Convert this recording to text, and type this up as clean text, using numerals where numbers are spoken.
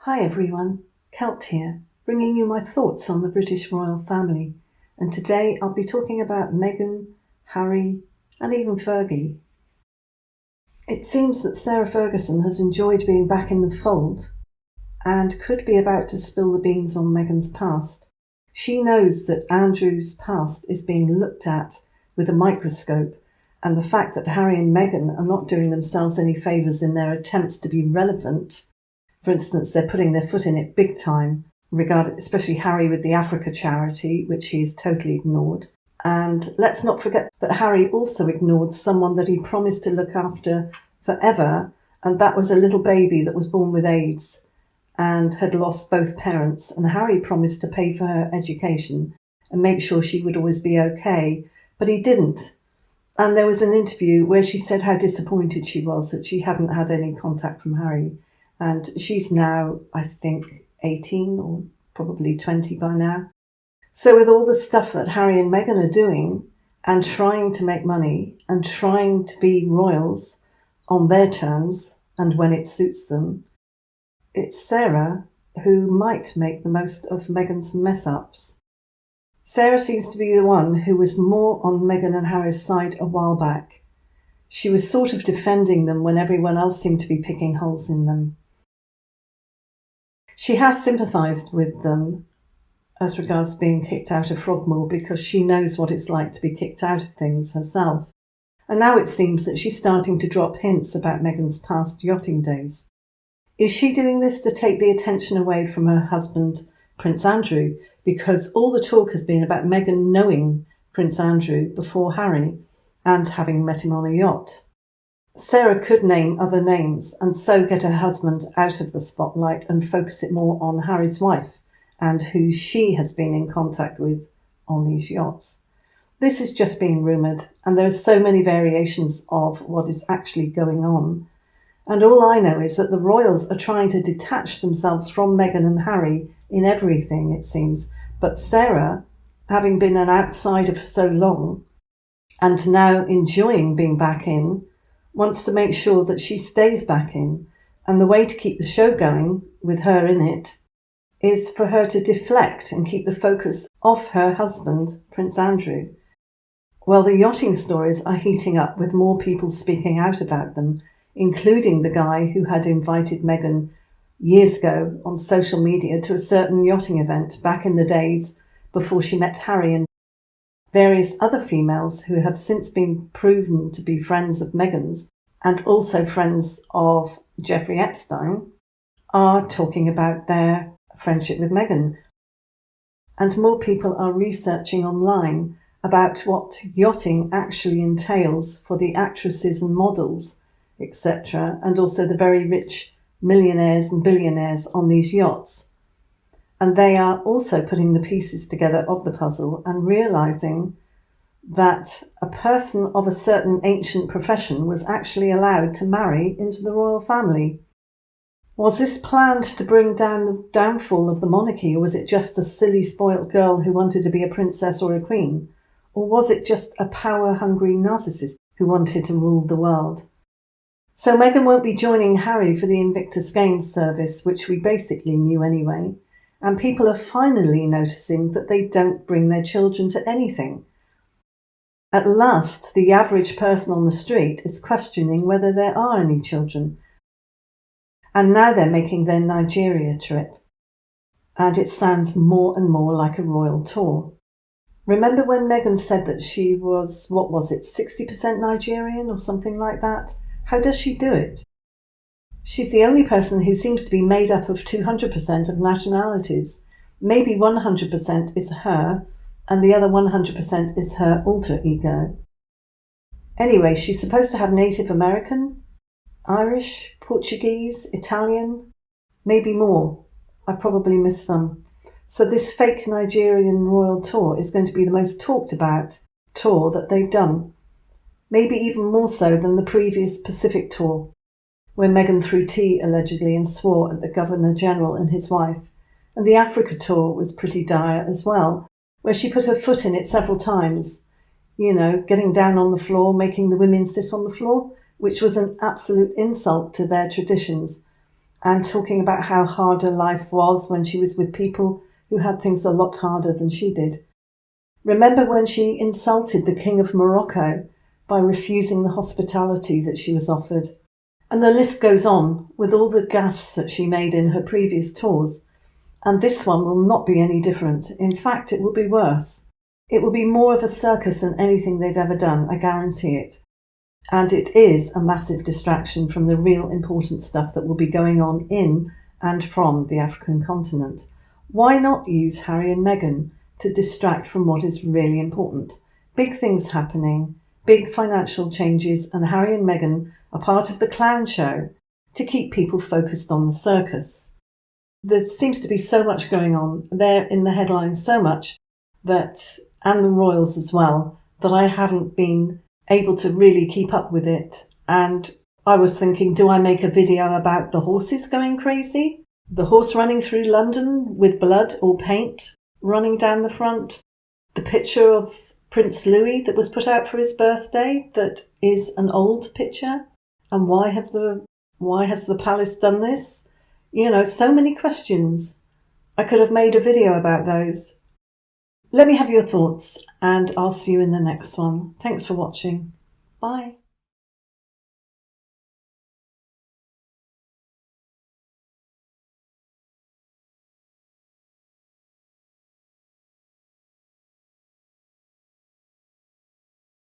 Hi everyone, Kelt here, bringing you my thoughts on the British royal family, and today I'll be talking about Meghan, Harry, and even Fergie. It seems that Sarah Ferguson has enjoyed being back in the fold and could be about to spill the beans on Meghan's past. She knows that Andrew's past is being looked at with a microscope, and the fact that Harry and Meghan are not doing themselves any favours in their attempts to be relevant. For instance, they're putting their foot in it big time, especially Harry with the Africa charity, which he has totally ignored. And let's not forget that Harry also ignored someone that he promised to look after forever, and that was a little baby that was born with AIDS and had lost both parents. And Harry promised to pay for her education and make sure she would always be okay, but he didn't. And there was an interview where she said how disappointed she was that she hadn't had any contact from Harry. And she's now, I think, 18 or probably 20 by now. So with all the stuff that Harry and Meghan are doing and trying to make money and trying to be royals on their terms and when it suits them, it's Sarah who might make the most of Meghan's mess-ups. Sarah seems to be the one who was more on Meghan and Harry's side a while back. She was sort of defending them when everyone else seemed to be picking holes in them. She has sympathised with them as regards being kicked out of Frogmore because she knows what it's like to be kicked out of things herself. And now it seems that she's starting to drop hints about Meghan's past yachting days. Is she doing this to take the attention away from her husband, Prince Andrew? Because all the talk has been about Meghan knowing Prince Andrew before Harry and having met him on a yacht. Sarah could name other names and so get her husband out of the spotlight and focus it more on Harry's wife and who she has been in contact with on these yachts. This is just being rumoured, and there are so many variations of what is actually going on. And all I know is that the royals are trying to detach themselves from Meghan and Harry in everything, it seems. But Sarah, having been an outsider for so long and now enjoying being back in, wants to make sure that she stays back in, and the way to keep the show going with her in it is for her to deflect and keep the focus off her husband, Prince Andrew. Well, the yachting stories are heating up with more people speaking out about them, including the guy who had invited Meghan years ago on social media to a certain yachting event back in the days before she met Harry, and various other females who have since been proven to be friends of Meghan's and also friends of Jeffrey Epstein are talking about their friendship with Meghan. And more people are researching online about what yachting actually entails for the actresses and models, etc., and also the very rich millionaires and billionaires on these yachts. And they are also putting the pieces together of the puzzle and realising that a person of a certain ancient profession was actually allowed to marry into the royal family. Was this planned to bring down the downfall of the monarchy, or was it just a silly spoilt girl who wanted to be a princess or a queen? Or was it just a power-hungry narcissist who wanted to rule the world? So Meghan won't be joining Harry for the Invictus Games service, which we basically knew anyway. And people are finally noticing that they don't bring their children to anything. At last, the average person on the street is questioning whether there are any children. And now they're making their Nigeria trip. And it sounds more and more like a royal tour. Remember when Meghan said that she was, 60% Nigerian or something like that? How does she do it? She's the only person who seems to be made up of 200% of nationalities. Maybe 100% is her, and the other 100% is her alter ego. Anyway, she's supposed to have Native American, Irish, Portuguese, Italian, maybe more. I probably missed some. So this fake Nigerian royal tour is going to be the most talked about tour that they've done. Maybe even more so than the previous Pacific tour, where Meghan threw tea allegedly and swore at the Governor-General and his wife. And the Africa tour was pretty dire as well, where she put her foot in it several times. You know, getting down on the floor, making the women sit on the floor, which was an absolute insult to their traditions. and talking about how hard her life was when she was with people who had things a lot harder than she did. Remember when she insulted the King of Morocco by refusing the hospitality that she was offered? And the list goes on with all the gaffes that she made in her previous tours. And this one will not be any different. In fact, it will be worse. It will be more of a circus than anything they've ever done, I guarantee it. And it is a massive distraction from the real important stuff that will be going on in and from the African continent. Why not use Harry and Meghan to distract from what is really important? Big things happening, big financial changes, and Harry and Meghan are part of the clown show to keep people focused on the circus. There seems to be so much going on. They're in the headlines so much that, and the royals as well, that I haven't been able to really keep up with it. And I was thinking, do I make a video about the horses going crazy? The horse running through London with blood or paint running down the front? The picture of Prince Louis that was put out for his birthday that is an old picture? And why has the palace done this? You know, so many questions. I could have made a video about those. Let me have your thoughts, and I'll see you in the next one. Thanks for watching. Bye.